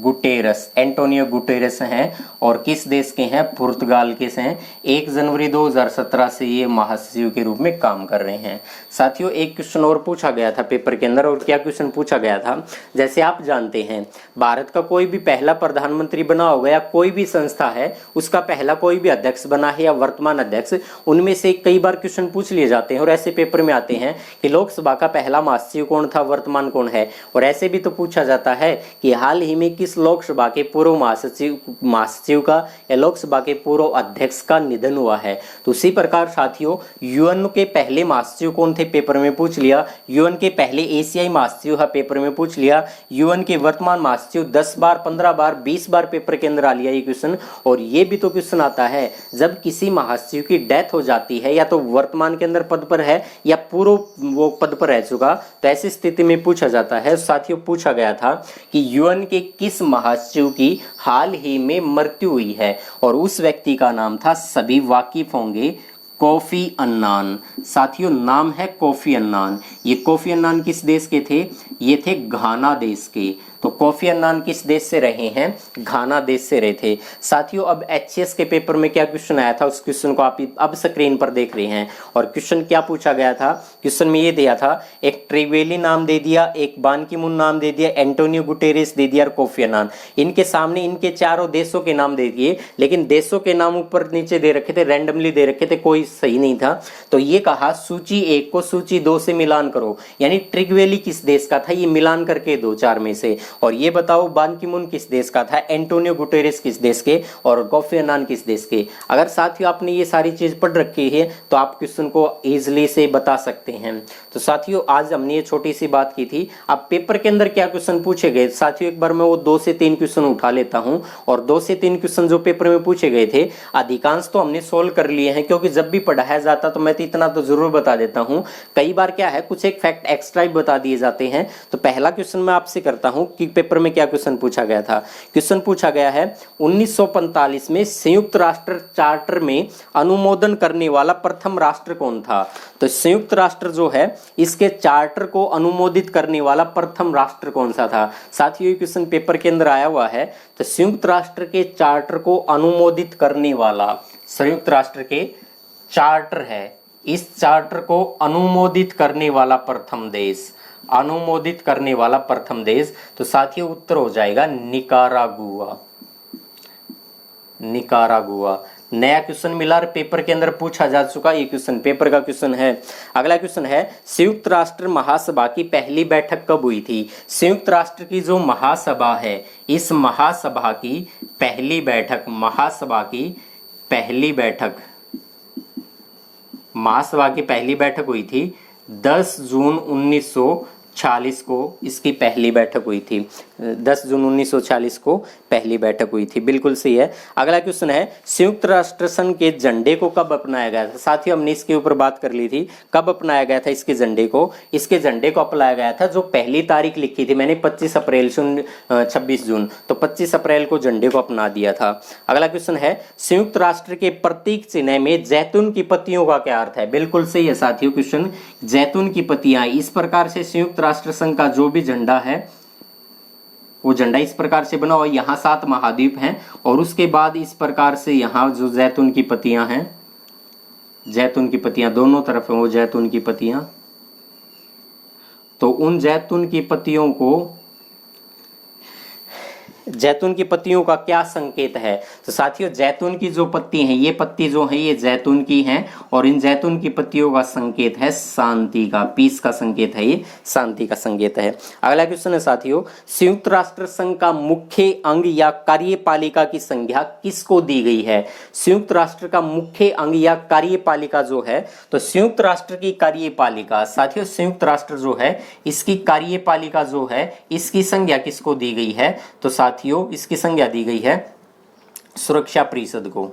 Speaker 1: गुटेरस हैं, और किस देश के हैं? पुर्तगाल के हैं। 1 जनवरी 2017 से ये महासचिव के रूप में काम कर रहे हैं। साथियों एक क्वेश्चन और पूछा गया था पेपर के अंदर, और क्या क्वेश्चन पूछा गया था? जैसे आप जानते हैं भारत का कोई भी पहला प्रधानमंत्री बना होगा, या कोई भी संस्था है उसका पहला कोई भी अध्यक्ष बना है या वर्तमान अध्यक्ष, उनमें से कई बार क्वेश्चन पूछ लिए जाते हैं और ऐसे पेपर में आते हैं कि लोकसभा का पहला महासचिव कौन था, वर्तमान कौन है। और ऐसे भी तो पूछा जाता है कि हाल ही में किस किस लोकसभा के पूर्व महासचिव का या लोकसभा के पूर्व अध्यक्ष का निधन हुआ है। तो उसी प्रकार साथियों यूएन के पहले महासचिव कौन थे, पेपर में पूछ लिया। यूएन के पहले एशियाई महासचिव है, पेपर में पूछ लिया। यूएन के वर्तमान महासचिव 10 बार, 15 बार, 20 बार पेपर के अंदर आ लिया ये क्वेश्चन। और ये भी तो क्वेश्चन आता है जब किसी महासचिव की डेथ हो जाती है, या तो वर्तमान के अंदर पद पर है या पूर्व वो पद पर रह चुका, तो ऐसी स्थिति में पूछा जाता है। साथियों पूछा गया था कि यूएन के किस महासचिव की हाल ही में मृत्यु हुई है, और उस व्यक्ति का नाम था, सभी वाकिफ होंगे, कोफी अन्नान। साथियों नाम है कोफी अन्नान। ये कोफी अन्नान किस देश के थे, ये थे घाना देश के। तो कोफी अन्नान किस देश से रहे हैं, घाना देश से रहे थे। साथियों अब एचएस के पेपर में क्या क्वेश्चन आया था, उस क्वेश्चन को आप अब स्क्रीन पर देख रहे हैं। और क्वेश्चन क्या पूछा गया था, क्वेश्चन में ये दिया था, एक ट्रिवेली नाम दे दिया, एक बान की मून नाम दे दिया, एंटोनियो गुटेरेस दे दिया और कोफी अन्नान। इनके सामने इनके चारों देशों के नाम दे दिए, लेकिन देशों के नाम ऊपर नीचे दे रखे थे, रैंडमली दे रखे थे, कोई सही नहीं था। तो ये कहा सूची 1 को सूची 2 से मिलान करो, यानी ट्रिवेली किस देश का था, ये मिलान करके दो चार में से। और ये बताओ बान की मून किस देश का था, एंटोनियो गुटेरेस किस देश के, और कोफी अन्नान किस देश के। अगर साथियों आपने ये सारी चीज पढ़ रखी है तो आप क्वेश्चन को इजीली से बता सकते हैं। तो साथियों आज हमने ये छोटी सी बात की थी। अब पेपर के अंदर क्या क्वेश्चन पूछे गए, साथियों एक बार मैं वो 2 से 3 क्वेश्चन उठा लेता हूं। और 2 से 3 क्वेश्चन जो पेपर में पूछे गए थे, अधिकांश तो हमने सोल्व कर लिए हैं, क्योंकि जब भी पढ़ाया जाता तो मैं तो इतना तो जरूर बता देता हूं। कई बार क्या है, कुछ एक फैक्ट एक्स्ट्रा ही बता दिए जाते हैं। तो पहला क्वेश्चन मैं आपसे करता हूं कि पेपर में क्या क्वेश्चन पूछा गया था। क्वेश्चन पूछा गया है 1945 में संयुक्त राष्ट्र चार्टर में अनुमोदन करने वाला प्रथम राष्ट्र कौन था। तो संयुक्त राष्ट्र जो है इसके चार्टर को अनुमोदित करने वाला प्रथम राष्ट्र कौन सा था। साथियों ये क्वेश्चन पेपर के अंदर आया हुआ है। तो संयुक्त राष्ट्र के चार्टर को अनुमोदित करने वाला, संयुक्त राष्ट्र के चार्टर है, इस चार्टर को अनुमोदित करने वाला प्रथम देश, अनुमोदित करने वाला प्रथम देश। तो साथियों उत्तर हो जाएगा निकारागुआ, निकारागुआ। नया क्वेश्चन मिला, पेपर के अंदर पूछा जा चुका, ये क्वेश्चन पेपर का क्वेश्चन है। अगला क्वेश्चन है संयुक्त राष्ट्र महासभा की पहली बैठक कब हुई थी। संयुक्त राष्ट्र की जो महासभा है, इस महासभा की पहली बैठक, महासभा की पहली बैठक, महासभा की पहली बैठक हुई थी 10 जून 1946 को, इसकी पहली बैठक हुई थी। 10 जून 1946 को पहली बैठक हुई थी, बिल्कुल सही है। अगला क्वेश्चन है संयुक्त राष्ट्र संघ के झंडे को कब अपनाया गया था। साथियों हमने इसके ऊपर बात कर ली थी, कब अपनाया गया था इसके झंडे को। इसके झंडे को अपनाया गया था, जो पहली तारीख लिखी थी मैंने 25 अप्रैल से 26 जून, तो 25 अप्रैल को झंडे को अपना दिया था। अगला क्वेश्चन है संयुक्त राष्ट्र के प्रतीक चिन्ह में जैतून की पत्तियों का क्या अर्थ है। बिल्कुल सही है साथियों क्वेश्चन, जैतून की पत्तियां। इस प्रकार से संयुक्त राष्ट्र संघ का जो भी झंडा है वो झंडा इस प्रकार से बना, और यहाँ 7 महाद्वीप हैं, और उसके बाद इस प्रकार से यहाँ जो जैतून की पत्तियां हैं, जैतून की पत्तियां दोनों तरफ है वो जैतून की पत्तियां। तो उन जैतून की पत्तियों को, जैतून की पत्तियों का क्या संकेत है। तो साथियों जैतून की जो पत्ती हैं, ये पत्ती जो है ये जैतून की हैं, और इन जैतून की पत्तियों का संकेत है शांति का, पीस का संकेत है, ये शांति का संकेत है। अगला क्वेश्चन है साथियों संयुक्त राष्ट्र संघ का मुख्य अंग या कार्यपालिका की संज्ञा किसको दी गई है। संयुक्त राष्ट्र का मुख्य अंग या कार्यपालिका जो है, तो संयुक्त राष्ट्र की कार्यपालिका, साथियों संयुक्त राष्ट्र जो है इसकी कार्यपालिका जो है इसकी संज्ञा किसको दी गई है। तो साथियों इसकी संज्ञा दी गई है सुरक्षा परिषद को,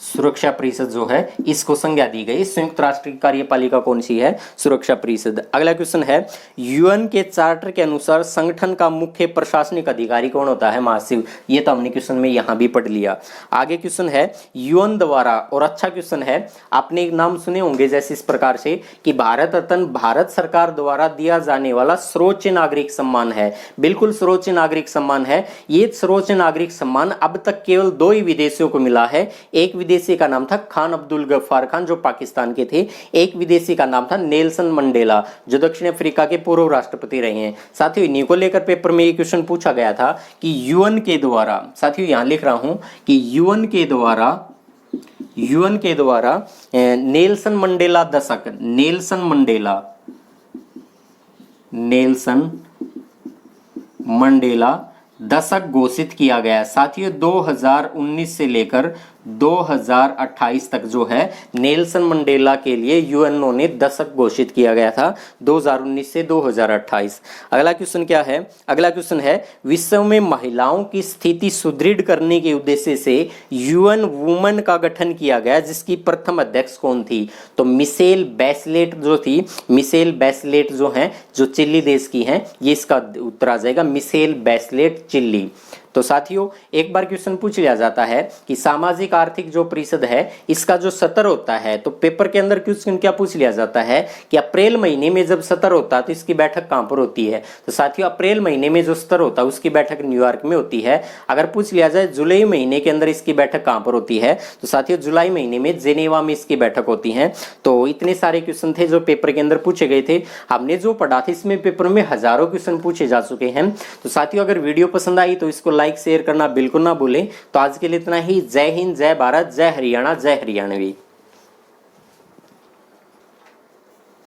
Speaker 1: सुरक्षा परिषद जो है इसको संज्ञा दी गई। संयुक्त राष्ट्र की कार्यपालिका कौन सी है, सुरक्षा परिषद। अगला क्वेश्चन है यूएन के चार्टर के अनुसार संगठन का मुख्य प्रशासनिक अधिकारी कौन होता है, महासचिव। ये तो हमने क्वेश्चन में यहां भी पढ़ लिया। आगे क्वेश्चन है यूएन द्वारा, और अच्छा क्वेश्चन है, आपने एक नाम सुने होंगे जैसे इस प्रकार से कि भारत रत्न भारत सरकार द्वारा दिया जाने वाला सर्वोच्च नागरिक सम्मान है। बिल्कुल सर्वोच्च नागरिक सम्मान है। ये सर्वोच्च नागरिक सम्मान अब तक केवल 2 ही विदेशियों को मिला है। एक विदेशी का नाम था खान अब्दुल गफ्फार खान जो पाकिस्तान के थे, एक विदेशी का नाम था नेल्सन मंडेला जो दक्षिण अफ्रीका के पूर्व राष्ट्रपति रहे हैं। साथियों इन्हीं को लेकर पेपर में ये क्वेश्चन पूछा गया था कि यूएन के द्वारा, साथियों यहां लिख रहा हूं कि यूएन के द्वारा नेल्सन मंडेला दशक, नेल्सन मंडेला दशक घोषित किया गया। साथियों 2019 से लेकर 2028 तक जो है नेल्सन मंडेला के लिए यूएनओ ने दशक घोषित किया गया था, 2019 से 2028। अगला क्वेश्चन क्या है? अगला क्वेश्चन है विश्व में महिलाओं की स्थिति सुदृढ़ करने के उद्देश्य से यूएन वुमन का गठन किया गया, जिसकी प्रथम अध्यक्ष कौन थी? तो मिशेल बैचलेट जो थी, मिशेल बैचलेट जो हैं, जो चिली देश की हैं, ये इसका उत्तर आ जाएगा, मिशेल बैचलेट चिली। तो साथियों एक बार क्वेश्चन पूछ लिया जाता है कि सामाजिक आर्थिक जो परिषद है इसका जो सत्र होता है, तो पेपर के अंदर क्वेश्चन क्या पूछ लिया जाता है कि अप्रैल महीने में जब सत्र होता है तो इसकी बैठक कहां पर होती है? तो साथियों अप्रैल महीने में जो सत्र होता है उसकी बैठक न्यूयॉर्क में होती है। अगर पूछ लिया जाए जुलाई महीने के अंदर इसकी बैठक कहां पर होती है, तो साथियों जुलाई महीने में जेनेवा में इसकी बैठक होती है। तो इतने सारे क्वेश्चन थे जो पेपर के अंदर पूछे गए थे। हमने जो पढ़ा था इसमें पेपर में हजारों क्वेश्चन पूछे जा चुके हैं। तो साथियों अगर वीडियो पसंद आई तो इसको लाइक शेयर करना बिल्कुल ना भूलें। तो आज के लिए इतना ही। जय हिंद, जय भारत, जय हरियाणा, जय हरियाणवी।